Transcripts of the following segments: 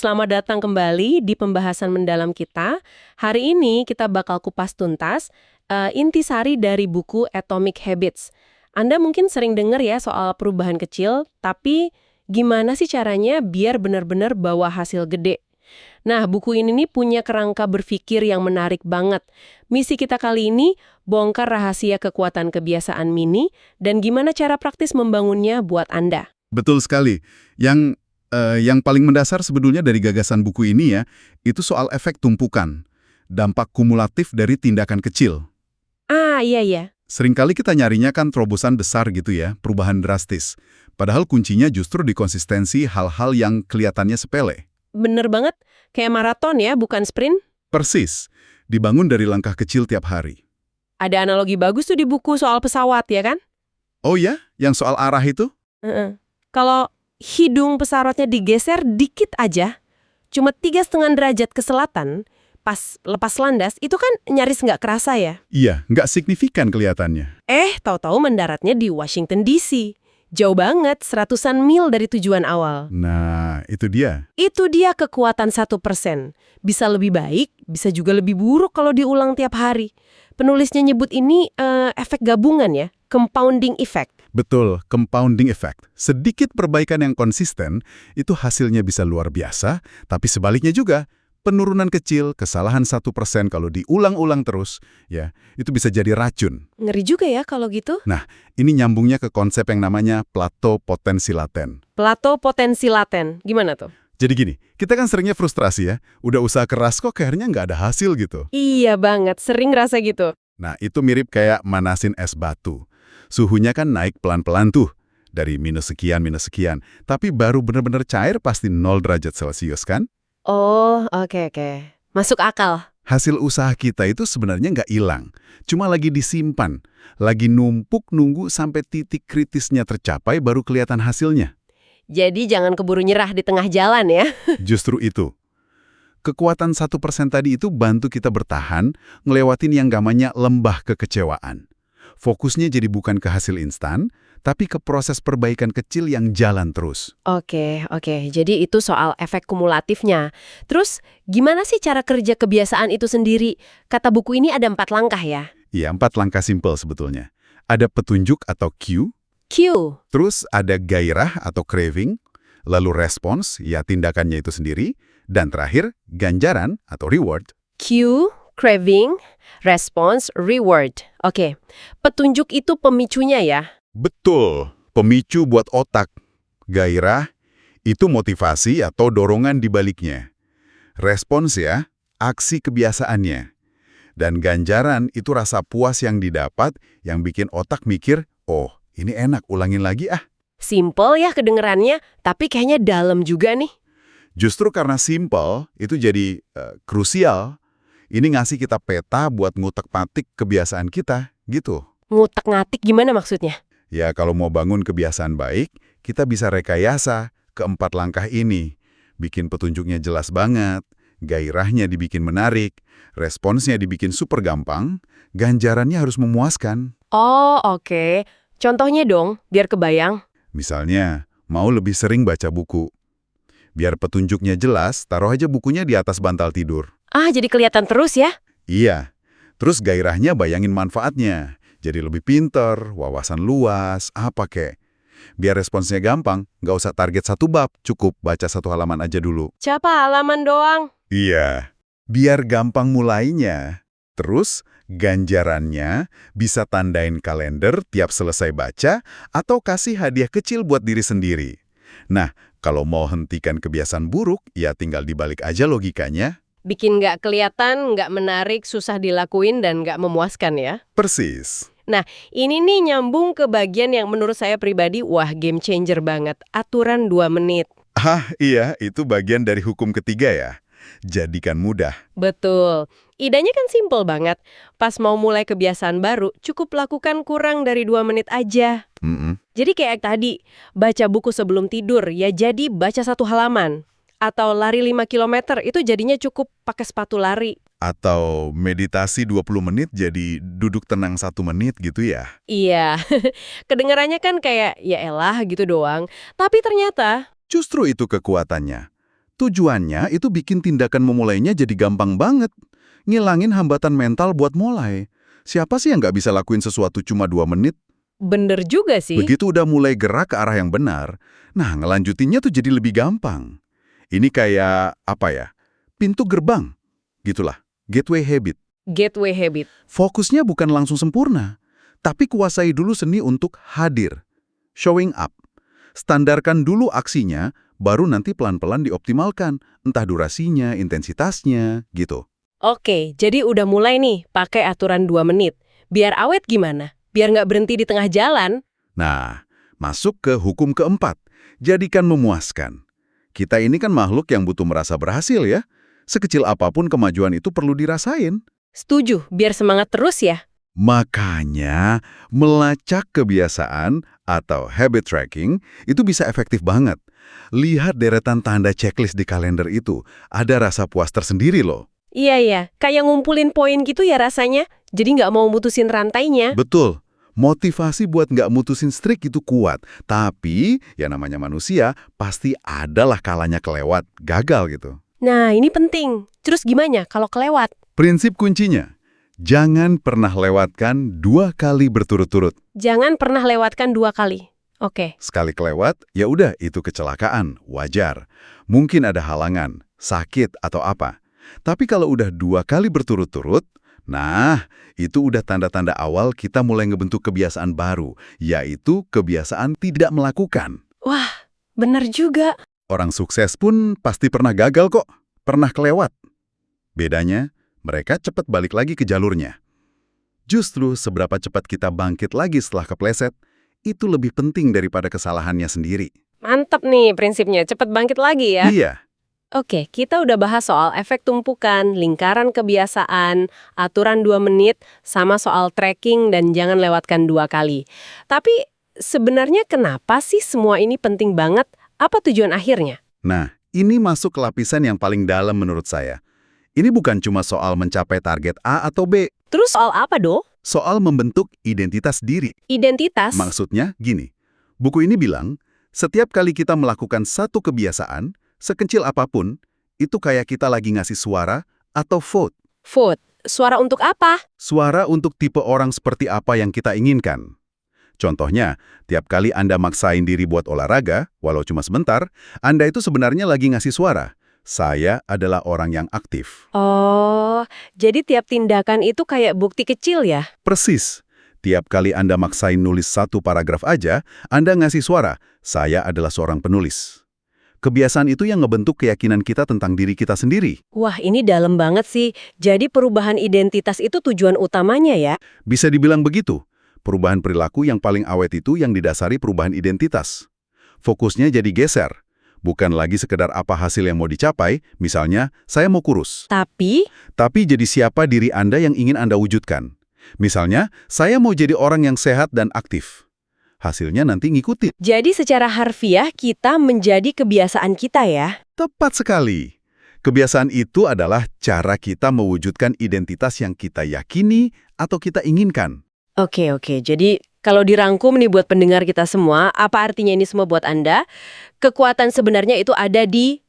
selamat datang kembali di pembahasan mendalam kita. Hari ini kita bakal kupas tuntas intisari dari buku Atomic Habits. Anda mungkin sering dengar ya soal perubahan kecil, tapi gimana sih caranya biar benar-benar bawa hasil gede? Nah, buku ini nih punya kerangka berpikir yang menarik banget. Misi kita kali ini, bongkar rahasia kekuatan kebiasaan mini dan gimana cara praktis membangunnya buat Anda. Betul sekali. Yang paling mendasar sebetulnya dari gagasan buku ini ya, itu soal efek tumpukan, dampak kumulatif dari tindakan kecil. Ah, iya. Seringkali kita nyarinya kan terobosan besar gitu ya, perubahan drastis. Padahal kuncinya justru di konsistensi hal-hal yang kelihatannya sepele. Bener banget, kayak maraton ya, bukan sprint. Persis, dibangun dari langkah kecil tiap hari. Ada analogi bagus tuh di buku soal pesawat ya kan? Oh ya, yang soal arah itu? Kalau hidung pesawatnya digeser dikit aja, cuma 3,5 derajat ke selatan, pas lepas landas, itu kan nyaris nggak kerasa ya. Iya, nggak signifikan kelihatannya. Tahu-tahu mendaratnya di Washington DC. Jauh banget, seratusan mil dari tujuan awal. Nah, itu dia. Itu dia kekuatan 1%. Bisa lebih baik, bisa juga lebih buruk kalau diulang tiap hari. Penulisnya nyebut ini efek gabungan ya, compounding effect. Betul, compounding effect. Sedikit perbaikan yang konsisten, itu hasilnya bisa luar biasa, tapi sebaliknya juga, penurunan kecil, kesalahan 1% kalau diulang-ulang terus, ya, itu bisa jadi racun. Ngeri juga ya kalau gitu. Nah, ini nyambungnya ke konsep yang namanya plato potensi laten. Plato potensi laten, gimana tuh? Jadi gini, kita kan seringnya frustrasi ya, udah usaha keras kok akhirnya nggak ada hasil gitu. Iya banget, sering ngerasa gitu. Nah, itu mirip kayak manasin es batu. Suhunya kan naik pelan-pelan tuh, dari minus sekian, tapi baru benar-benar cair pasti 0 derajat Celcius kan? Oh, oke. Masuk akal. Hasil usaha kita itu sebenarnya nggak hilang, cuma lagi disimpan, lagi numpuk nunggu sampai titik kritisnya tercapai baru kelihatan hasilnya. Jadi jangan keburu nyerah di tengah jalan ya. Justru itu. Kekuatan 1% tadi itu bantu kita bertahan, ngelewatin yang namanya lembah kekecewaan. Fokusnya jadi bukan ke hasil instan, tapi ke proses perbaikan kecil yang jalan terus. Oke. Jadi itu soal efek kumulatifnya. Terus, gimana sih cara kerja kebiasaan itu sendiri? Kata buku ini ada 4 langkah ya? Iya, 4 langkah simpel sebetulnya. Ada petunjuk atau cue, Q. terus ada gairah atau craving, lalu respons, ya tindakannya itu sendiri, dan terakhir ganjaran atau reward. Q, craving, response, reward. Oke. Petunjuk itu pemicunya ya? Betul, pemicu buat otak. Gairah, itu motivasi atau dorongan di baliknya. Respons ya, aksi kebiasaannya. Dan ganjaran itu rasa puas yang didapat yang bikin otak mikir, oh ini enak, ulangin lagi ah. Simple ya kedengerannya, tapi kayaknya dalam juga nih. Justru karena simple, itu jadi krusial. Ini ngasih kita peta buat ngutek-patik kebiasaan kita, gitu. Ngutak-ngatik gimana maksudnya? Ya kalau mau bangun kebiasaan baik, kita bisa rekayasa ke 4 langkah ini. Bikin petunjuknya jelas banget, gairahnya dibikin menarik, responsnya dibikin super gampang, ganjarannya harus memuaskan. Oh, oke. Contohnya dong, biar kebayang. Misalnya, mau lebih sering baca buku. Biar petunjuknya jelas, taruh aja bukunya di atas bantal tidur. Ah, jadi kelihatan terus ya? Iya, terus gairahnya bayangin manfaatnya. Jadi lebih pinter, wawasan luas, apa kek. Biar responsnya gampang, nggak usah target 1 bab, cukup baca 1 halaman aja dulu. Siapa halaman doang? Iya, biar gampang mulainya. Terus, ganjarannya bisa tandain kalender tiap selesai baca atau kasih hadiah kecil buat diri sendiri. Nah, kalau mau hentikan kebiasaan buruk, ya tinggal dibalik aja logikanya. Bikin nggak kelihatan, nggak menarik, susah dilakuin, dan nggak memuaskan ya? Persis. Nah, ini nih nyambung ke bagian yang menurut saya pribadi, wah game changer banget. Aturan 2 menit. Iya, itu bagian dari hukum ketiga ya. Jadikan mudah. Betul. Idenya kan simple banget. Pas mau mulai kebiasaan baru, cukup lakukan kurang dari 2 menit aja. Jadi kayak tadi, baca buku sebelum tidur, ya jadi baca 1 halaman. Atau lari 5 kilometer, itu jadinya cukup pakai sepatu lari. Atau meditasi 20 menit jadi duduk tenang 1 menit gitu ya. Iya, kedengarannya kan kayak ya elah gitu doang. Tapi ternyata Justru itu kekuatannya. Tujuannya itu bikin tindakan memulainya jadi gampang banget. Ngilangin hambatan mental buat mulai. Siapa sih yang nggak bisa lakuin sesuatu cuma 2 menit? Bener juga sih. Begitu udah mulai gerak ke arah yang benar, nah ngelanjutinnya tuh jadi lebih gampang. Ini kayak, apa ya, pintu gerbang. Gitulah, gateway habit. Gateway habit. Fokusnya bukan langsung sempurna, tapi kuasai dulu seni untuk hadir. Showing up. Standarkan dulu aksinya, baru nanti pelan-pelan dioptimalkan. Entah durasinya, intensitasnya, gitu. Oke, jadi udah mulai nih pakai aturan 2 menit. Biar awet gimana? Biar nggak berhenti di tengah jalan. Nah, masuk ke hukum keempat. Jadikan memuaskan. Kita ini kan makhluk yang butuh merasa berhasil ya. Sekecil apapun kemajuan itu perlu dirasain. Setuju, biar semangat terus ya. Makanya, melacak kebiasaan atau habit tracking itu bisa efektif banget. Lihat deretan tanda checklist di kalender itu, ada rasa puas tersendiri loh. Iya, kayak ngumpulin poin gitu ya rasanya. Jadi nggak mau mutusin rantainya. Betul. Motivasi buat nggak mutusin streak itu kuat. Tapi, ya namanya manusia, pasti adalah kalanya kelewat, gagal gitu. Nah, ini penting. Terus gimana kalau kelewat? Prinsip kuncinya, jangan pernah lewatkan 2 kali berturut-turut. Jangan pernah lewatkan 2 kali. Oke. Sekali kelewat, ya udah itu kecelakaan, wajar. Mungkin ada halangan, sakit atau apa. Tapi kalau udah 2 kali berturut-turut, nah, itu udah tanda-tanda awal kita mulai ngebentuk kebiasaan baru, yaitu kebiasaan tidak melakukan. Wah, bener juga. Orang sukses pun pasti pernah gagal kok, pernah kelewat. Bedanya, mereka cepat balik lagi ke jalurnya. Justru seberapa cepat kita bangkit lagi setelah kepleset, itu lebih penting daripada kesalahannya sendiri. Mantap nih prinsipnya, cepet bangkit lagi ya. Iya, Oke, kita udah bahas soal efek tumpukan, lingkaran kebiasaan, aturan 2 menit, sama soal tracking dan jangan lewatkan 2 kali. Tapi sebenarnya kenapa sih semua ini penting banget? Apa tujuan akhirnya? nah ini masuk ke lapisan yang paling dalam menurut saya. Ini bukan cuma soal mencapai target A atau B, Terus soal apa, Do? soal membentuk identitas diri. Identitas? Maksudnya gini, buku ini bilang, setiap kali kita melakukan satu kebiasaan, sekecil apapun, itu kayak kita lagi ngasih suara atau vote. Vote. Suara untuk apa? Suara untuk tipe orang seperti apa yang kita inginkan. Contohnya, tiap kali Anda maksain diri buat olahraga, walau cuma sebentar, Anda itu sebenarnya lagi ngasih suara. Saya adalah orang yang aktif. Oh, jadi tiap tindakan itu kayak bukti kecil ya? Persis. Tiap kali Anda maksain nulis 1 paragraf aja, Anda ngasih suara, saya adalah seorang penulis. Kebiasaan itu yang ngebentuk keyakinan kita tentang diri kita sendiri. Wah, ini dalam banget sih. Jadi perubahan identitas itu tujuan utamanya ya? Bisa dibilang begitu. Perubahan perilaku yang paling awet itu yang didasari perubahan identitas. Fokusnya jadi geser. Bukan lagi sekedar apa hasil yang mau dicapai, misalnya, saya mau kurus. Tapi Tapi jadi siapa diri Anda yang ingin Anda wujudkan. Misalnya, saya mau jadi orang yang sehat dan aktif. Hasilnya nanti ngikutin. jadi secara harfiah kita menjadi kebiasaan kita ya? Tepat sekali. Kebiasaan itu adalah cara kita mewujudkan identitas yang kita yakini atau kita inginkan. Oke. Jadi kalau dirangkum nih buat pendengar kita semua, apa artinya ini semua buat Anda? Kekuatan sebenarnya itu ada di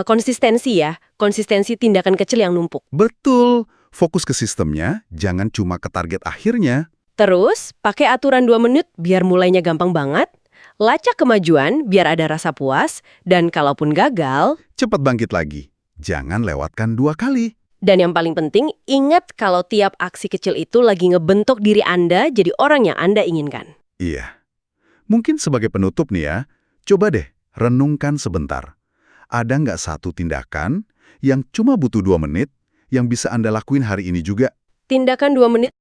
konsistensi ya. Konsistensi tindakan kecil yang numpuk. Betul. Fokus ke sistemnya, jangan cuma ke target akhirnya. Terus, pakai aturan 2 menit biar mulainya gampang banget. Lacak kemajuan biar ada rasa puas. Dan kalaupun gagal, Cepat bangkit lagi. Jangan lewatkan 2 kali. dan yang paling penting, ingat kalau tiap aksi kecil itu lagi ngebentuk diri Anda jadi orang yang Anda inginkan. Iya. Mungkin sebagai penutup nih ya, coba deh renungkan sebentar. Ada nggak satu tindakan yang cuma butuh 2 menit yang bisa Anda lakuin hari ini juga? Tindakan 2 menit.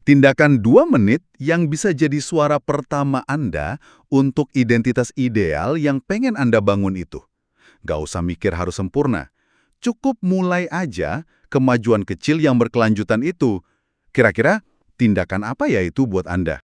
Tindakan 2 menit yang bisa jadi suara pertama Anda untuk identitas ideal yang pengen Anda bangun itu. Nggak usah mikir harus sempurna. Cukup mulai aja kemajuan kecil yang berkelanjutan itu. Kira-kira tindakan apa ya itu buat Anda?